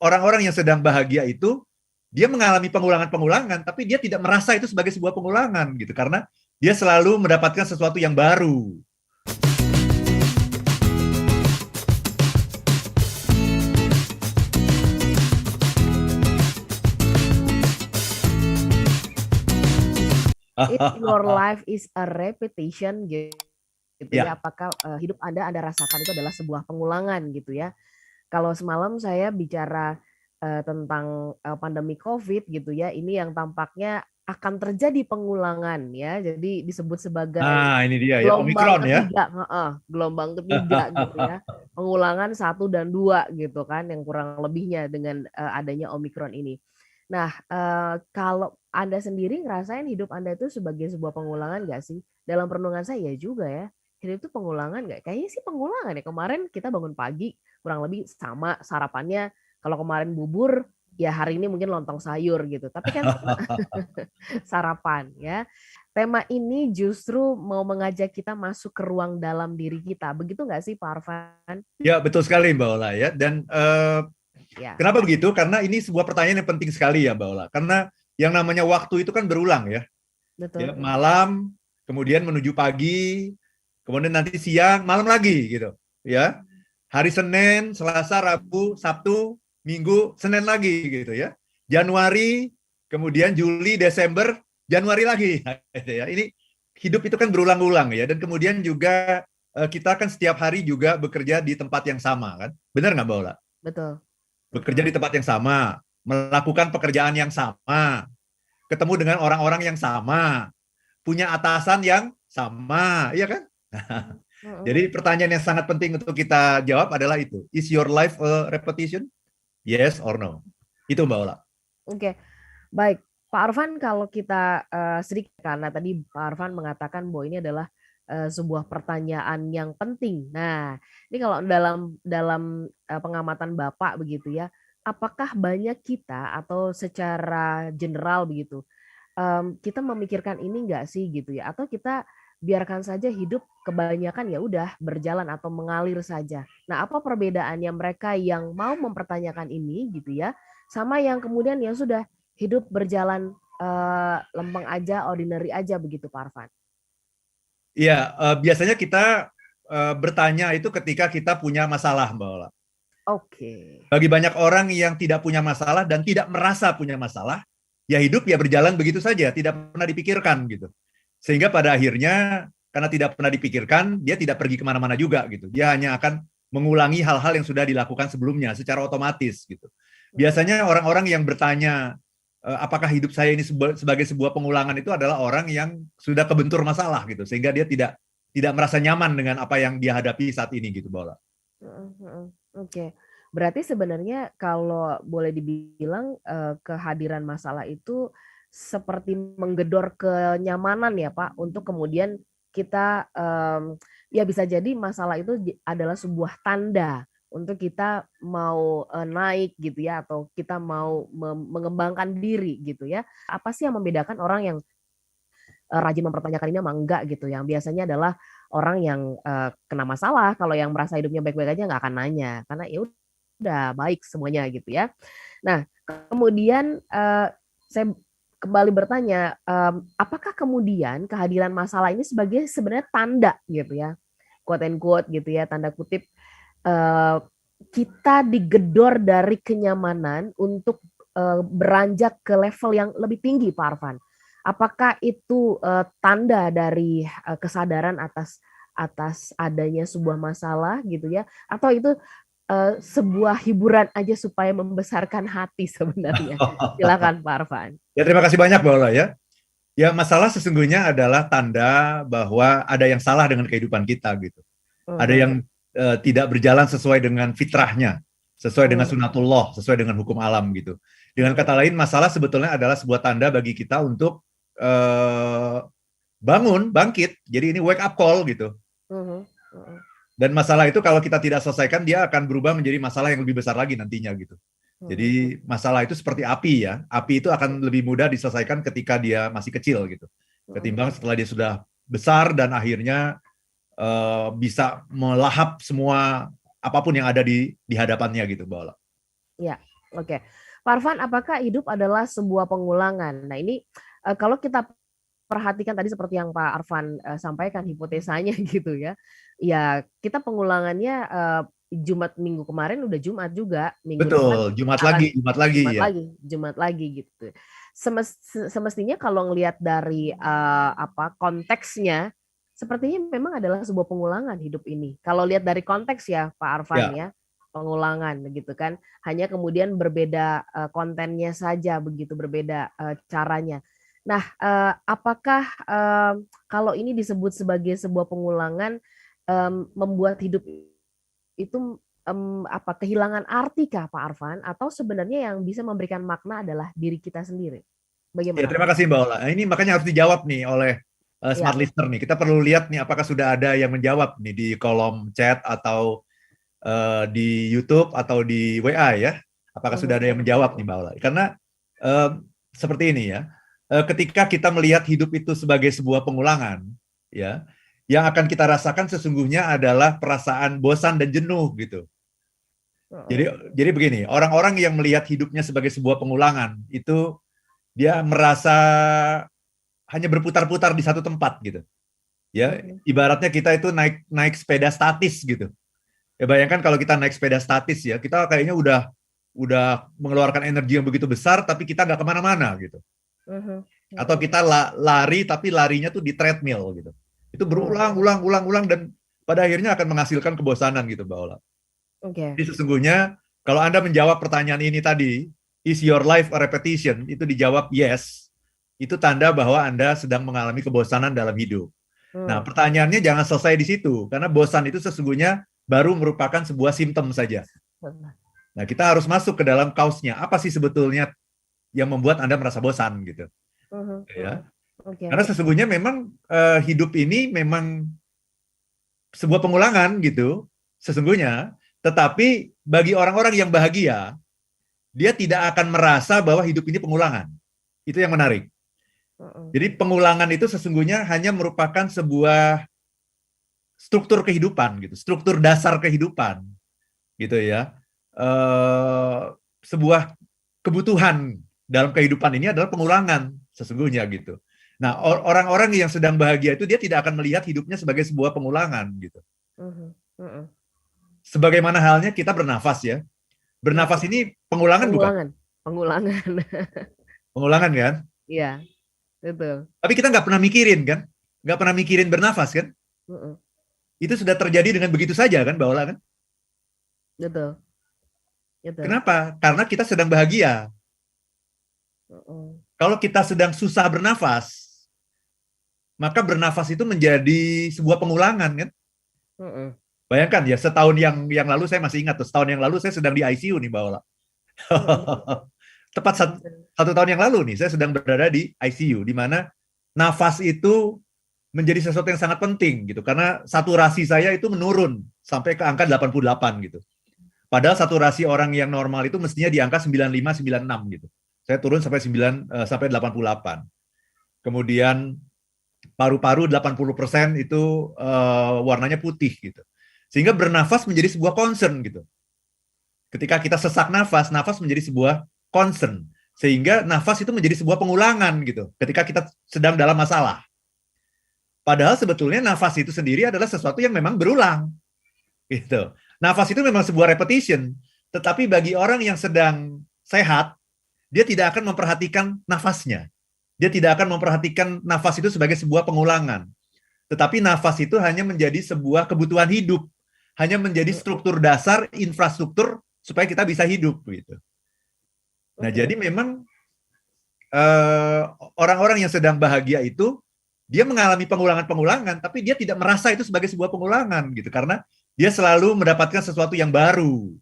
orang-orang yang sedang bahagia itu dia mengalami pengulangan-pengulangan, tapi dia tidak merasa itu sebagai sebuah pengulangan gitu, karena dia selalu mendapatkan sesuatu yang baru. If your life is a repetition gitu ya, Ya. apakah hidup Anda rasakan itu adalah sebuah pengulangan gitu ya. Kalau semalam saya bicara tentang pandemi COVID gitu ya, ini yang tampaknya akan terjadi pengulangan ya. Jadi disebut sebagai Nah, ini dia ya, gelombang Omikron ya. ketiga, gelombang ketiga gitu ya. Pengulangan 1 dan 2 gitu kan, yang kurang lebihnya dengan adanya Omikron ini. Nah, kalau Anda sendiri ngerasain hidup Anda itu sebagai sebuah pengulangan nggak sih? Dalam perenungan saya ya juga ya, hidup itu pengulangan nggak? Kayaknya sih pengulangan ya. Kemarin kita bangun pagi kurang lebih sama sarapannya. Kalau kemarin bubur, ya hari ini mungkin lontong sayur gitu. Tapi kan sarapan ya. Tema ini justru mau mengajak kita masuk ke ruang dalam diri kita. Begitu nggak sih Pak Arfan? Ya, betul sekali Mbak Ola ya. Dan Ya. kenapa begitu? Karena ini sebuah pertanyaan yang penting sekali ya Mbak Ola. Karena yang namanya waktu itu kan berulang ya. Betul. Ya, malam, kemudian menuju pagi, kemudian nanti siang, malam lagi gitu. Ya, hari Senin, Selasa, Rabu, Sabtu, Minggu, Senin lagi gitu ya. Januari, kemudian Juli, Desember, Januari lagi. Ya, ini hidup itu kan berulang-ulang ya. Dan kemudian juga kita kan setiap hari juga bekerja di tempat yang sama kan. Benar nggak Mbak Ola? Betul. Bekerja di tempat yang sama, melakukan pekerjaan yang sama, ketemu dengan orang-orang yang sama, punya atasan yang sama, iya kan? Jadi pertanyaan yang sangat penting untuk kita jawab adalah itu. Is your life a repetition? Yes or no? Itu Mbak Ola. Oke, baik. Pak Arfan, kalau kita sedikit, karena tadi Pak Arfan mengatakan bahwa ini adalah sebuah pertanyaan yang penting. Nah, ini kalau dalam pengamatan Bapak begitu ya, apakah banyak kita atau secara general begitu, kita memikirkan ini enggak sih gitu ya? Atau kita biarkan saja hidup kebanyakan ya udah berjalan atau mengalir saja. Nah, apa perbedaannya mereka yang mau mempertanyakan ini gitu ya, sama yang kemudian yang sudah hidup berjalan lempeng aja, ordinary aja begitu Pak Arfan? Iya, biasanya kita bertanya itu ketika kita punya masalah, Mbak Ola. Oke. Bagi banyak orang yang tidak punya masalah dan tidak merasa punya masalah, ya hidup ya berjalan begitu saja, tidak pernah dipikirkan gitu. Sehingga pada akhirnya karena tidak pernah dipikirkan, dia tidak pergi kemana-mana juga gitu. Dia hanya akan mengulangi hal-hal yang sudah dilakukan sebelumnya secara otomatis gitu. Biasanya orang-orang yang bertanya apakah hidup saya ini sebagai sebuah pengulangan itu adalah orang yang sudah kebentur masalah gitu, sehingga dia tidak merasa nyaman dengan apa yang dia hadapi saat ini gitu, Bola. Oke, berarti sebenarnya kalau boleh dibilang kehadiran masalah itu seperti menggedor kenyamanan ya Pak, untuk kemudian kita ya bisa jadi masalah itu adalah sebuah tanda untuk kita mau naik gitu ya, atau kita mau mengembangkan diri gitu ya. Apa sih yang membedakan orang yang rajin mempertanyakan ini sama enggak gitu? Yang biasanya adalah orang yang kena masalah, kalau yang merasa hidupnya baik-baik aja nggak akan nanya, karena ya udah baik semuanya gitu ya. Nah, kemudian saya kembali bertanya, apakah kemudian kehadiran masalah ini sebagai sebenarnya tanda gitu ya, quote and quote gitu ya, tanda kutip, kita digedor dari kenyamanan untuk beranjak ke level yang lebih tinggi, Pak Arfan. Apakah itu tanda dari kesadaran atas adanya sebuah masalah gitu ya, atau itu sebuah hiburan aja supaya membesarkan hati sebenarnya? Silakan Pak Arfan. Ya, terima kasih banyak, Bola ya. Ya, masalah sesungguhnya adalah tanda bahwa ada yang salah dengan kehidupan kita gitu. Ada yang tidak berjalan sesuai dengan fitrahnya, sesuai dengan sunatullah, sesuai dengan hukum alam gitu. Dengan kata lain, masalah sebetulnya adalah sebuah tanda bagi kita untuk bangun, bangkit. Jadi ini wake up call gitu. Dan masalah itu kalau kita tidak selesaikan, dia akan berubah menjadi masalah yang lebih besar lagi nantinya gitu. Jadi masalah itu seperti api ya. Api itu akan lebih mudah diselesaikan ketika dia masih kecil gitu. Ketimbang setelah dia sudah besar dan akhirnya bisa melahap semua apapun yang ada di hadapannya gitu, Mbak Ola. Ya, oke. Pak Arfan, apakah hidup adalah sebuah pengulangan? Nah, ini kalau kita perhatikan tadi seperti yang Pak Arfan sampaikan hipotesanya gitu ya. Ya, kita pengulangannya Jumat minggu kemarin udah Jumat juga, minggu depan Betul, Jumat akan lagi ya. Jumat lagi gitu. Semestinya kalau ngelihat dari konteksnya, sepertinya memang adalah sebuah pengulangan hidup ini. Kalau lihat dari konteks ya Pak Arfan ya, pengulangan gitu kan. Hanya kemudian berbeda kontennya saja begitu, berbeda caranya. Nah, apakah kalau ini disebut sebagai sebuah pengulangan membuat hidup itu kehilangan arti kah Pak Arfan, atau sebenarnya yang bisa memberikan makna adalah diri kita sendiri? Ya, Bagaimana terima Pak? kasih Mbak Ola. Nah, ini makanya harus dijawab nih oleh smart Ya. listener nih. Kita perlu lihat nih apakah sudah ada yang menjawab nih di kolom chat atau di YouTube atau di WA ya. Apakah sudah ada yang menjawab nih Mbak Ola? Karena seperti ini ya. Ketika kita melihat hidup itu sebagai sebuah pengulangan, ya, yang akan kita rasakan sesungguhnya adalah perasaan bosan dan jenuh gitu. Jadi begini, orang-orang yang melihat hidupnya sebagai sebuah pengulangan itu dia merasa hanya berputar-putar di satu tempat gitu. Ya, ibaratnya kita itu naik sepeda statis gitu. Ya bayangkan kalau kita naik sepeda statis ya, kita kayaknya udah mengeluarkan energi yang begitu besar tapi kita nggak kemana-mana gitu. Atau kita lari tapi larinya tuh di treadmill gitu. Itu berulang dan pada akhirnya akan menghasilkan kebosanan gitu, Mbak Ola. Jadi sesungguhnya kalau Anda menjawab pertanyaan ini tadi, is your life a repetition? Itu dijawab yes. Itu tanda bahwa Anda sedang mengalami kebosanan dalam hidup. Nah, pertanyaannya jangan selesai di situ, karena bosan itu sesungguhnya baru merupakan sebuah simptom saja. Nah, kita harus masuk ke dalam kausnya. Apa sih sebetulnya yang membuat Anda merasa bosan gitu? Ya. Karena sesungguhnya memang hidup ini memang sebuah pengulangan gitu, sesungguhnya. Tetapi bagi orang-orang yang bahagia, dia tidak akan merasa bahwa hidup ini pengulangan. Itu yang menarik. Jadi pengulangan itu sesungguhnya hanya merupakan sebuah struktur kehidupan gitu, struktur dasar kehidupan gitu ya. Sebuah kebutuhan dalam kehidupan ini adalah pengulangan sesungguhnya gitu. Nah, orang-orang yang sedang bahagia itu dia tidak akan melihat hidupnya sebagai sebuah pengulangan gitu. Sebagaimana halnya kita bernafas ya. Bernafas ini pengulangan bukan? Pengulangan kan? Iya, betul. Tapi kita nggak pernah mikirin kan? Nggak pernah mikirin bernafas kan? Itu sudah terjadi dengan begitu saja kan, Mbak Ola kan? Betul. Kenapa? Karena kita sedang bahagia. Kalau kita sedang susah bernafas, maka bernafas itu menjadi sebuah pengulangan kan? Bayangkan ya, setahun yang lalu saya masih ingat tuh, setahun yang lalu saya sedang di ICU nih Mbak Ola. Tepat satu tahun yang lalu nih, saya sedang berada di ICU, di mana nafas itu menjadi sesuatu yang sangat penting gitu, karena saturasi saya itu menurun sampai ke angka 88 gitu. Padahal saturasi orang yang normal itu mestinya di angka 95, 96 gitu. Saya turun sampai 88. Kemudian paru-paru 80% itu warnanya putih gitu. Sehingga bernafas menjadi sebuah concern gitu. Ketika kita sesak nafas menjadi sebuah concern. Sehingga nafas itu menjadi sebuah pengulangan gitu. Ketika kita sedang dalam masalah. Padahal sebetulnya nafas itu sendiri adalah sesuatu yang memang berulang. Gitu. Nafas itu memang sebuah repetition. Tetapi bagi orang yang sedang sehat, dia tidak akan memperhatikan nafasnya. Dia tidak akan memperhatikan nafas itu sebagai sebuah pengulangan. Tetapi nafas itu hanya menjadi sebuah kebutuhan hidup. Hanya menjadi struktur dasar, infrastruktur supaya kita bisa hidup gitu. Nah, jadi memang orang-orang yang sedang bahagia itu dia mengalami pengulangan-pengulangan, tapi dia tidak merasa itu sebagai sebuah pengulangan gitu, karena dia selalu mendapatkan sesuatu yang baru.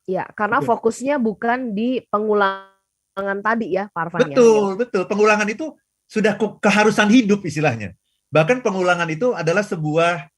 Ya, karena fokusnya bukan di pengulangan tadi ya, Pak Arfan. Betul. Pengulangan itu sudah keharusan hidup istilahnya. Bahkan pengulangan itu adalah sebuah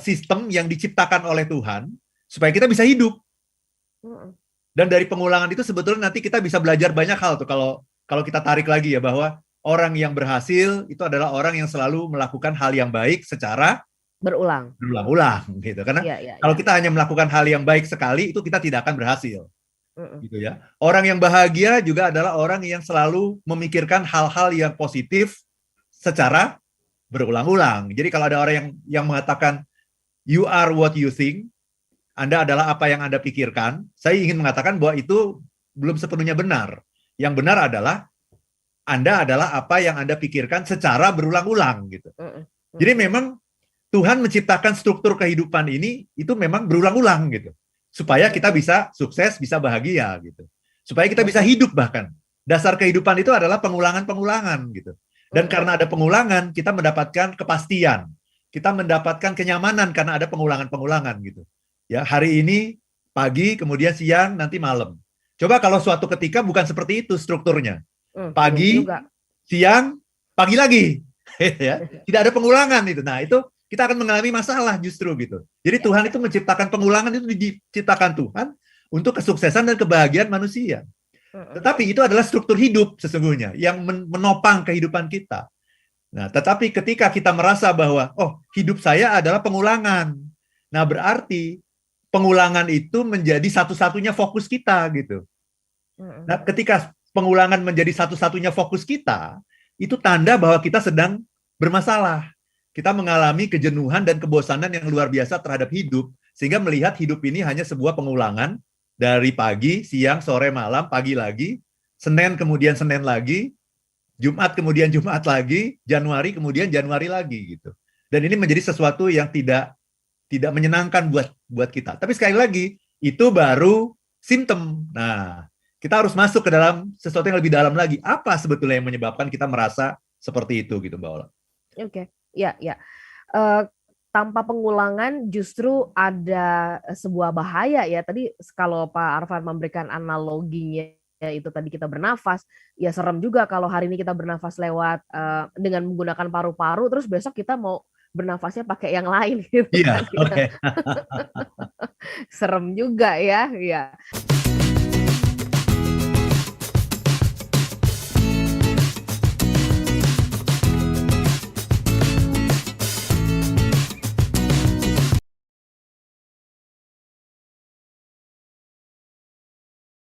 sistem yang diciptakan oleh Tuhan supaya kita bisa hidup. Dan dari pengulangan itu sebetulnya nanti kita bisa belajar banyak hal tuh, kalau kita tarik lagi ya, bahwa orang yang berhasil itu adalah orang yang selalu melakukan hal yang baik secara Berulang. berulang-ulang gitu. Karena Iya, iya, kalau iya. kita hanya melakukan hal yang baik sekali itu kita tidak akan berhasil Mm-mm. gitu ya. Orang yang bahagia juga adalah orang yang selalu memikirkan hal-hal yang positif secara berulang-ulang. Jadi kalau ada orang yang mengatakan you are what you think, Anda adalah apa yang Anda pikirkan, saya ingin mengatakan bahwa itu belum sepenuhnya benar. Yang benar adalah Anda adalah apa yang Anda pikirkan secara berulang-ulang gitu. Mm-mm. Jadi memang Tuhan menciptakan struktur kehidupan ini itu memang berulang-ulang gitu. Supaya kita bisa sukses, bisa bahagia gitu. Supaya kita bisa hidup bahkan. Dasar kehidupan itu adalah pengulangan-pengulangan gitu. Dan karena ada pengulangan, kita mendapatkan kepastian. Kita mendapatkan kenyamanan karena ada pengulangan-pengulangan gitu. Ya, hari ini pagi, kemudian siang, nanti malam. Coba kalau suatu ketika bukan seperti itu strukturnya. Pagi, siang, pagi lagi. Ya, tidak ada pengulangan itu. Nah, itu kita akan mengalami masalah justru gitu. Jadi Tuhan itu menciptakan pengulangan, itu diciptakan Tuhan untuk kesuksesan dan kebahagiaan manusia. Tetapi itu adalah struktur hidup sesungguhnya yang menopang kehidupan kita. Nah, tetapi ketika kita merasa bahwa hidup saya adalah pengulangan. Nah, berarti pengulangan itu menjadi satu-satunya fokus kita gitu. Nah, ketika pengulangan menjadi satu-satunya fokus kita, itu tanda bahwa kita sedang bermasalah. Kita mengalami kejenuhan dan kebosanan yang luar biasa terhadap hidup, sehingga melihat hidup ini hanya sebuah pengulangan dari pagi, siang, sore, malam, pagi lagi, Senin kemudian Senin lagi, Jumat kemudian Jumat lagi, Januari kemudian Januari lagi gitu. Dan ini menjadi sesuatu yang tidak menyenangkan buat kita. Tapi sekali lagi, itu baru simptom. Nah, kita harus masuk ke dalam sesuatu yang lebih dalam lagi. Apa sebetulnya yang menyebabkan kita merasa seperti itu gitu, Mbak Ola? Oke. Ya, ya. Tanpa pengulangan justru ada sebuah bahaya ya. Tadi kalau Pak Arfan memberikan analoginya itu tadi kita bernafas, ya serem juga kalau hari ini kita bernafas lewat dengan menggunakan paru-paru, terus besok kita mau bernafasnya pakai yang lain gitu. Iya, kan. Serem juga ya.